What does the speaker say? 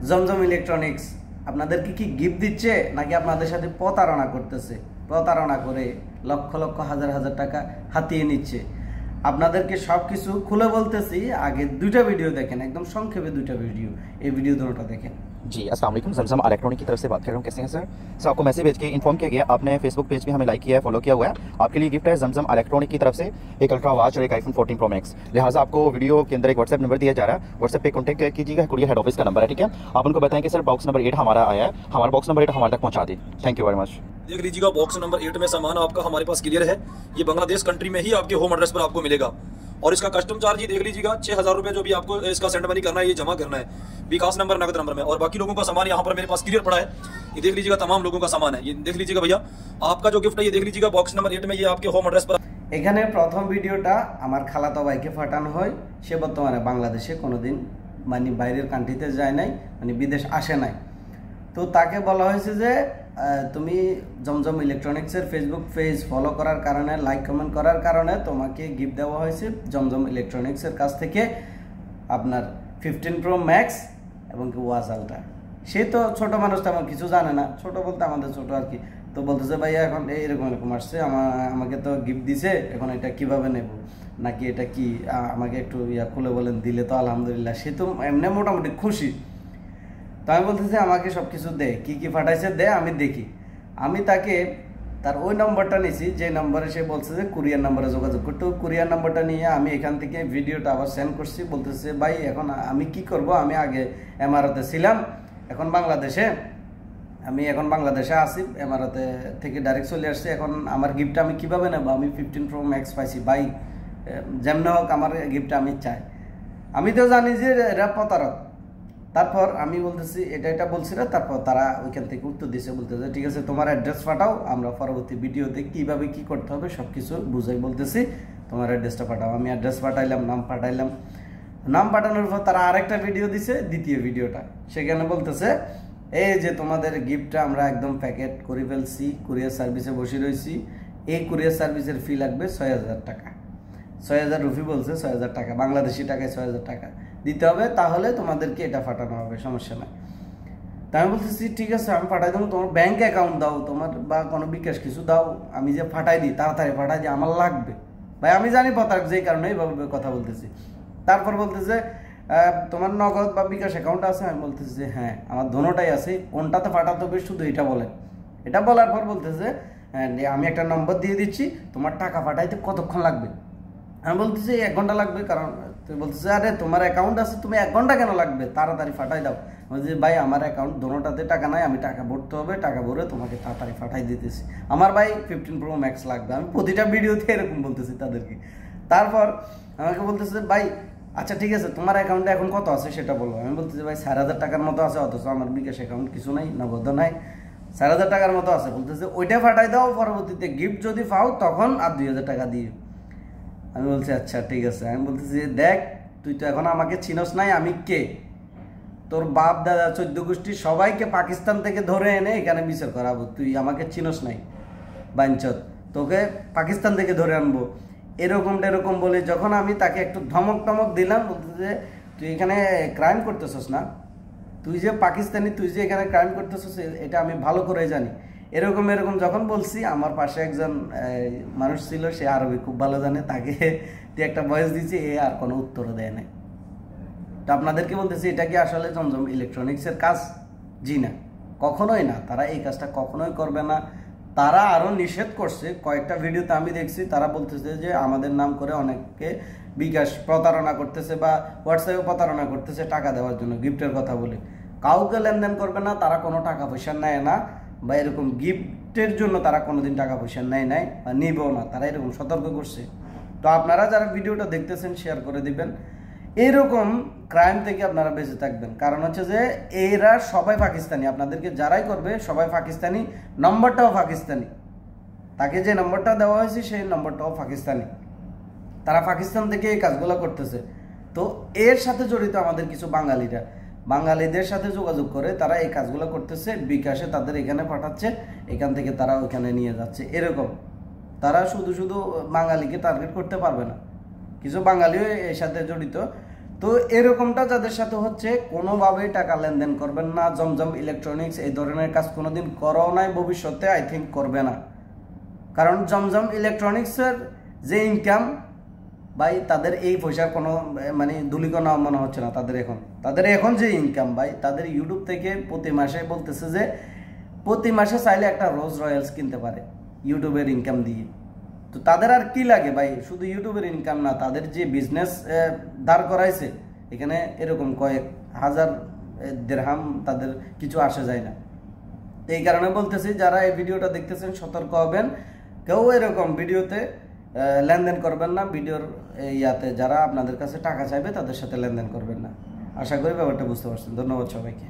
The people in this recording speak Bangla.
জমজম ইলেকট্রনিক্স আপনাদেরকে কি গিফট দিচ্ছে নাকি আপনাদের সাথে প্রতারণা করতেছে? প্রতারণা করে লক্ষ লক্ষ হাজার হাজার টাকা হাতিয়ে নিচ্ছে। আপনাদেরকে সব কিছু খুলে বলতেছি, আগে দুইটা ভিডিও দেখেন, একদম সংক্ষেপে দুইটা ভিডিও, এই ভিডিও দুটোটা দেখেন। जी अस्सलाम वालेकुम, जमजम इलेक्ट्रॉनिक की तरफ से बात कर रहा हूँ। कैसे हैं सर? आपको मैसेज भेज के इन्फॉर्म किया गया, आपने फेसबुक पेज भी हमें लाइक किया है, फॉलो किया हुआ है। आपके लिए गिफ्ट है जमजम इलेक्ट्रॉनिक की तरफ से एक अल्ट्रा वॉच और एक आईफोन 14 प्रो मैक्स। लिहाजा आपको वीडियो के अंदर एक व्हाट्सएप नंबर दिया जा रहा है, व्हाट्सएप पे कॉन्टैक्ट कीजिएगा, कुरियर हेड ऑफिस का नंबर है, ठीक है। आप उनको बताएं कि सर बॉक्स नंबर 8 हमारा आया है, हमारा बॉक्स नंबर 8 हमारे तक पहुँचा दें। Thank you very much. देख लीजिएगा बॉक्स नंबर 8 में सामान आपका हमारे पास क्लियर है। ये बांग्लादेश कंट्री में ही आपके होम एड्रेस पर आपको मिलेगा और इसका कस्टम चार्ज ये देख लीजिएगा 6000 रुपये जो भी आपको इसका सेंड मनी करना है, ये जमा करना है विकास नंबर नगद नंबर में। और बाकी लोगों का सामान यहाँ पर मेरे पास क्लियर पड़ा है, ये देख लीजिएगा तमाम लोगों का सामान है। ये देख लीजिएगा भैया, आपका जो गिफ्ट है ये देख लीजिएगा बॉक्स नंबर 8 में ये आपके होम एड्रेस पर। এখানে প্রথম ভিডিওটা আমার খালাতো ভাইকে পাঠানো হয়। সে বর্তমানে বাংলাদেশে কোনোদিন মানে বাইরের কান্ট্রিতে যায় নাই, মানে বিদেশ আসে নাই। তো তাকে বলা হয়েছে যে তুমি জমজম ইলেকট্রনিক্সের ফেসবুক পেজ ফলো করার কারণে, লাইক কমেন্ট করার কারণে তোমাকে গিফট দেওয়া হয়েছে জমজম ইলেকট্রনিক্সের কাছ থেকে আপনার 15 প্রো ম্যাক্স এবং ওয়াচ আলট্রা। সে তো ছোটো মানুষ, তেমন কিছু জানে না, ছোটো বলতে আমাদের ছোটো আর কি। তো বলতেছে ভাইয়া এখন এরকম এরকম আসছে, আমাকে তো গিফট দিছে, এখন এটা কিভাবে নেব নাকি এটা কি আমাকে একটু খুলে বলেন, দিলে তো আলহামদুলিল্লাহ। সে তো এমনি মোটামুটি খুশি। তো আমি বলতেছি আমাকে সব কিছু দে, কী কী পাঠাইছে দে, আমি দেখি। আমি তাকে তার ওই নম্বরটা নিয়েছি যে নম্বরে সে বলছে যে কুরিয়ার নাম্বারে যোগাযোগ করতে। কুরিয়ার নাম্বারটা নিয়ে আমি এখান থেকে ভিডিওটা আবার সেন্ড করছি। বলতেছে ভাই এখন আমি কি করব, আমি আগে এমআরওতে ছিলাম, এখন বাংলাদেশে, আমি এখন বাংলাদেশে আসি, এমআরওতে থেকে ডাইরেক্ট চলে আসছি, এখন আমার গিফটটা আমি কীভাবে নেব? আমি 15 প্রো ম্যাক্স পাইছি ভাই, যেমন হোক আমার গিফটটা আমি চাই। আমি তো জানি যে এরা প্রতারক। তারপর আমি বলতেছি এটা বলছি না, তারপর তারা ওইখান থেকে উত্তর দিয়েছে, বলতেছে ঠিক আছে তোমার অ্যাড্রেস পাঠাও, আমরা পরবর্তী ভিডিওতে কীভাবে কী করতে হবে সব কিছু বুঝাই বলতেছি, তোমার অ্যাড্রেসটা পাঠাও। আমি অ্যাড্রেস পাঠাইলাম, নাম পাঠাইলাম। নাম পাঠানোর পর তারা আরেকটা ভিডিও দিছে, দ্বিতীয় ভিডিওটা। সেখানে বলতেছে এই যে তোমাদের গিফটটা আমরা একদম প্যাকেট করে ফেলছি, কুরিয়ার সার্ভিসে বসে রয়েছি, এই কুরিয়ার সার্ভিসের ফি লাগবে 6000 টাকা। 6000 রুপি বলছে, 6000 টাকা, বাংলাদেশি টাকায় 6000 টাকা দিতে হবে, তাহলে তোমাদেরকে এটা পাঠানো হবে, সমস্যা নাই। তা আমি বলতেছি ঠিক আছে আমি পাঠাই দেবো, তোমার ব্যাঙ্ক অ্যাকাউন্ট দাও, তোমার বা কোনো বিকাশ কিছু দাও, আমি যে পাঠাই দিই তাড়াতাড়ি পাঠাই দিই, আমার লাগবে ভাই। আমি জানি প্রতারক, যেই কারণে এইভাবে কথা বলতেছি। তারপর বলতেছে তোমার নগদ বা বিকাশ অ্যাকাউন্ট আছে? আমি বলতেছি যে হ্যাঁ আমার দোনোটাই আছে, কোনটাতে পাঠাতে হবে শুধু এটা বলেন। এটা বলার পর বলতেছে আমি একটা নম্বর দিয়ে দিচ্ছি, তোমার টাকা পাঠাইতে কতক্ষণ লাগবে? আমি বলতেছি 1 ঘন্টা লাগবে। কারণ তুই বলতেছে আরে তোমার অ্যাকাউন্ট আছে, তুমি 1 ঘন্টা কেন লাগবে, তাড়াতাড়ি পাঠাই দাও। বলছি ভাই আমার অ্যাকাউন্ট দোনোটাতে টাকা নাই, আমি টাকা ভরতে হবে, টাকা ভরে তোমাকে তাড়াতাড়ি পাঠাই দিতেছি, আমার ভাই 15 প্রো ম্যাক্স লাগবে। আমি প্রতিটা ভিডিওতে এরকম বলতেছি তাদেরকে। তারপর আমাকে বলতেছে ভাই আচ্ছা ঠিক আছে তোমার অ্যাকাউন্টে এখন কত আছে সেটা বলো। আমি বলতেছি ভাই 4000 টাকার মতো আছে, অথচ আমার বিকাশ অ্যাকাউন্ট কিছু নাই, নগদ নাই, 4000 টাকার মতো আছে। বলতেছে ওইটা পাঠাই দাও, পরবর্তীতে গিফট যদি পাও তখন আর 2000 টাকা দিও। আমি বলছি আচ্ছা ঠিক আছে। আমি বলতেছি দেখ তুই তো এখন আমাকে চিনস নাই, আমি কে? তোর বাপ দাদা 14 গোষ্ঠী সবাইকে পাকিস্তান থেকে ধরে এনে এখানে বিচার করাবো, তুই আমাকে চিনস নাই বাঞ্চত, তোকে পাকিস্তান থেকে ধরে আনবো, এরকম বলে যখন আমি তাকে একটু ধমক টমক দিলাম, বলতে যে তুই এখানে ক্রাইম করতেছস না, তুই যে পাকিস্তানি, তুই যে এখানে ক্রাইম করতেছস এটা আমি ভালো করে জানি, এরকম যখন বলছি, আমার পাশে একজন মানুষ ছিল, সে আরবি খুব ভালো জানে, তাকে তুই একটা ভয়েস দিয়েছি, এ আর কোনো উত্তরও দেয় নাই। তো আপনাদেরকে বলতেছি এটা কি আসলে জমজম ইলেকট্রনিক্সের কাজ? জি না, কখনোই না, তারা এই কাজটা কখনোই করবে না। তারা আরও নিষেধ করছে, কয়েকটা ভিডিওতে আমি দেখছি, তারা বলতেছে যে আমাদের নাম করে অনেককে বিকাশ প্রতারণা করতেছে বা হোয়াটসঅ্যাপে প্রতারণা করতেছে টাকা দেওয়ার জন্য, গিফটের কথা বলে। কাউকে লেনদেন করবে না, তারা কোনো টাকা পয়সা নেয় না, বা এরকম গিফটের জন্য তারা কোনোদিন টাকা পয়সা নেয় বা নিবেও না, তারা এরকম সতর্ক করছে। তো আপনারা যারা ভিডিওটা দেখতেছেন শেয়ার করে দিবেন, এরকম ক্রাইম থেকে আপনারা বেঁচে থাকবেন। কারণ হচ্ছে যে এরা সবাই পাকিস্তানি, আপনাদেরকে যারাই করবে সবাই পাকিস্তানি, নম্বরটাও পাকিস্তানি, তাকে যে নম্বরটা দেওয়া হয়েছে সেই নম্বরটাও পাকিস্তানি, তারা পাকিস্তান থেকে এই কাজগুলো করতেছে। তো এর সাথে জড়িত আমাদের কিছু বাঙালিদের সাথে যোগাযোগ করে তারা এই কাজগুলো করতেছে, বিকাশে তাদের এখানে পাঠাচ্ছে, এখান থেকে তারা ওইখানে নিয়ে যাচ্ছে। এরকম তারা শুধু বাঙালিকে টার্গেট করতে পারবে না, কিছু বাঙালিও এর সাথে জড়িত। তো এরকমটা যাদের সাথে হচ্ছে কোনোভাবেই টাকা লেনদেন করবেন না। জমজম ইলেকট্রনিক্স এই ধরনের কাজ কোনোদিন করাও নাই, ভবিষ্যতে আই থিঙ্ক করবে না। কারণ জমজম ইলেকট্রনিক্সের যে ইনকাম ভাই, তাদের এই পয়সার কোনো মানে দুলিকণা মনে হচ্ছে না তাদের এখন যে ইনকাম ভাই, তাদের ইউটিউব থেকে প্রতি মাসে বলতেছে যে প্রতি মাসে চাইলে একটা রোজ রয়্যালস কিনতে পারে ইউটিউবের ইনকাম দিয়ে। তো তাদের আর কি লাগে ভাই, শুধু ইউটিউবের ইনকাম না, তাদের যে বিজনেস দাঁড় করাইছে এখানে এরকম কয়েক হাজার দিরহাম তাদের কিছু আসে যায় না। এই কারণে বলতেছি যারা এই ভিডিওটা দেখতেছেন সতর্ক হবেন, কেউ এরকম ভিডিওতে লেনদেন করবেন না। ভিডিওর ইয়াতে যারা আপনাদের কাছে টাকা চাইবে তাদের সাথে লেনদেন করবেন না। আশা করি ব্যাপারটা বুঝতে পারছেন। ধন্যবাদ সবাইকে।